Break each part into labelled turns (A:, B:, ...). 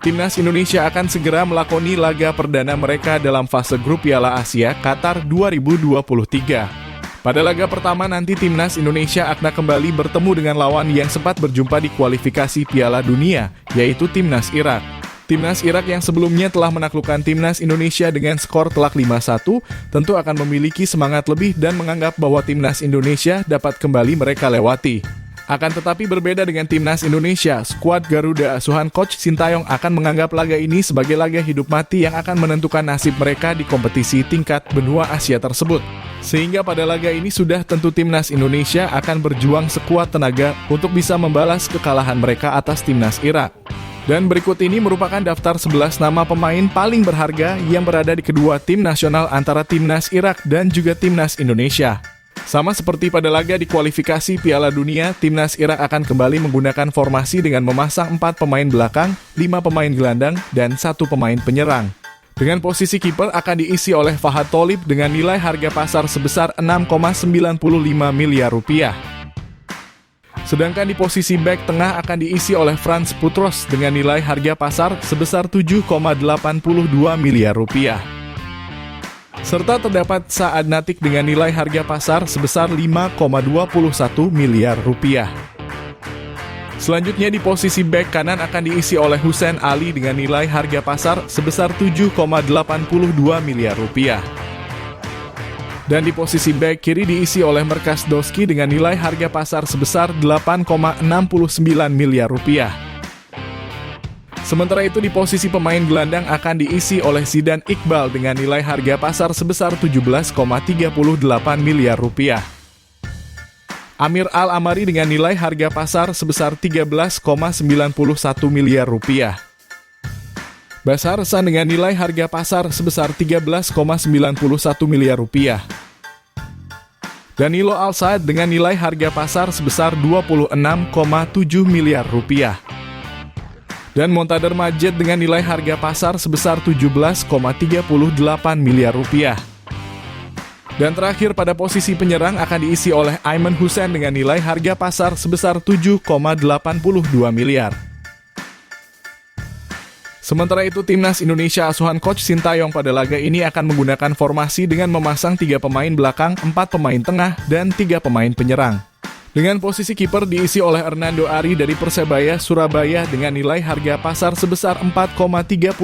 A: Timnas Indonesia akan segera melakoni laga perdana mereka dalam fase grup Piala Asia Qatar 2023. Pada laga pertama nanti Timnas Indonesia akan kembali bertemu dengan lawan yang sempat berjumpa di kualifikasi Piala Dunia, yaitu Timnas Irak. Timnas Irak yang sebelumnya telah menaklukkan Timnas Indonesia dengan skor telak 5-1, tentu akan memiliki semangat lebih dan menganggap bahwa Timnas Indonesia dapat kembali mereka lewati. Akan tetapi berbeda dengan Timnas Indonesia, skuad Garuda asuhan Coach Sintayong akan menganggap laga ini sebagai laga hidup mati yang akan menentukan nasib mereka di kompetisi tingkat benua Asia tersebut. Sehingga pada laga ini sudah tentu Timnas Indonesia akan berjuang sekuat tenaga untuk bisa membalas kekalahan mereka atas Timnas Irak. Dan berikut ini merupakan daftar 11 nama pemain paling berharga yang berada di kedua tim nasional antara Timnas Irak dan juga Timnas Indonesia. Sama seperti pada laga di kualifikasi Piala Dunia, Timnas Irak akan kembali menggunakan formasi dengan memasang 4 pemain belakang, 5 pemain gelandang, dan 1 pemain penyerang. Dengan posisi kiper akan diisi oleh Fahad Tholib dengan nilai harga pasar sebesar 6,95 miliar rupiah. Sedangkan di posisi bek tengah akan diisi oleh Frans Putros dengan nilai harga pasar sebesar 7,82 miliar rupiah. Serta terdapat Saad Natik dengan nilai harga pasar sebesar 5,21 miliar rupiah. Selanjutnya di posisi bek kanan akan diisi oleh Hussein Ali dengan nilai harga pasar sebesar 7,82 miliar rupiah. Dan di posisi bek kiri diisi oleh Merkas Doski dengan nilai harga pasar sebesar 8,69 miliar rupiah. Sementara itu di posisi pemain gelandang akan diisi oleh Zidan Iqbal dengan nilai harga pasar sebesar 17,38 miliar rupiah. Amir Al-Amari dengan nilai harga pasar sebesar 13,91 miliar rupiah. Basar San dengan nilai harga pasar sebesar 13,91 miliar rupiah. Danilo Al-Saad dengan nilai harga pasar sebesar 26,7 miliar rupiah. Dan Montader Majed dengan nilai harga pasar sebesar 17,38 miliar rupiah. Dan terakhir pada posisi penyerang akan diisi oleh Aiman Hussein dengan nilai harga pasar sebesar 7,82 miliar. Sementara itu Timnas Indonesia asuhan Coach Sintayong pada laga ini akan menggunakan formasi dengan memasang 3 pemain belakang, 4 pemain tengah, dan 3 pemain penyerang. Dengan posisi kiper diisi oleh Hernando Ari dari Persebaya Surabaya dengan nilai harga pasar sebesar 4,35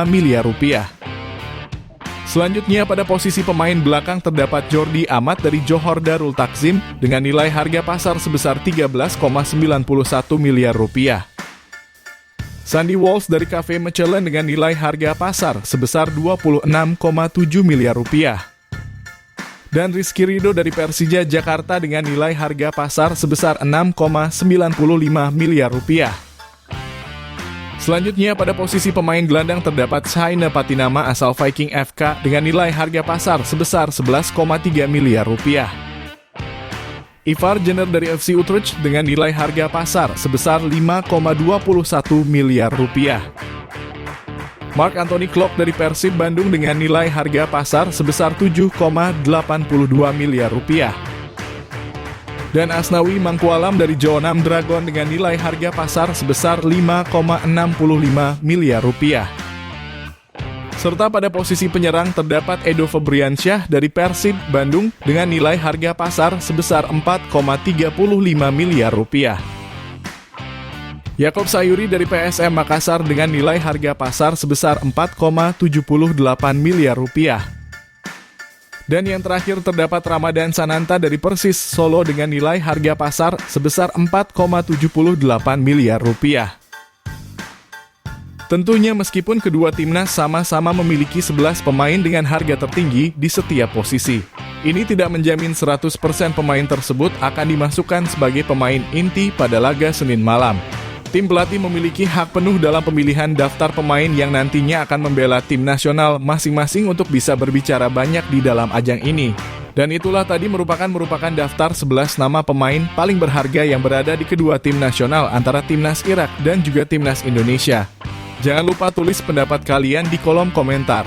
A: miliar rupiah. Selanjutnya pada posisi pemain belakang terdapat Jordi Amat dari Johor Darul Takzim dengan nilai harga pasar sebesar 13,91 miliar rupiah. Sandy Walsh dari Cafe Mechelen dengan nilai harga pasar sebesar 26,7 miliar rupiah. Dan Rizky Ridho dari Persija Jakarta dengan nilai harga pasar sebesar 6,95 miliar rupiah. Selanjutnya pada posisi pemain gelandang terdapat Shaina Patinama asal Viking FK dengan nilai harga pasar sebesar 11,3 miliar rupiah. Ivar Jenner dari FC Utrecht dengan nilai harga pasar sebesar 5,21 miliar rupiah. Mark Anthony Klok dari Persib Bandung dengan nilai harga pasar sebesar 7,82 miliar rupiah. Dan Asnawi Mangkualam dari Jeonnam Dragon dengan nilai harga pasar sebesar 5,65 miliar rupiah. Serta pada posisi penyerang terdapat Edo Febriansyah dari Persib Bandung dengan nilai harga pasar sebesar 4,35 miliar rupiah. Yakob Sayuri dari PSM Makassar dengan nilai harga pasar sebesar 4,78 miliar rupiah. Dan yang terakhir terdapat Ramadan Sananta dari Persis Solo dengan nilai harga pasar sebesar 4,78 miliar rupiah. Tentunya meskipun kedua timnas sama-sama memiliki 11 pemain dengan harga tertinggi di setiap posisi, ini tidak menjamin 100% pemain tersebut akan dimasukkan sebagai pemain inti pada laga Senin malam. Tim pelatih memiliki hak penuh dalam pemilihan daftar pemain yang nantinya akan membela tim nasional masing-masing untuk bisa berbicara banyak di dalam ajang ini. Dan itulah tadi merupakan daftar 11 nama pemain paling berharga yang berada di kedua tim nasional antara Timnas Irak dan juga Timnas Indonesia. Jangan lupa tulis pendapat kalian di kolom komentar.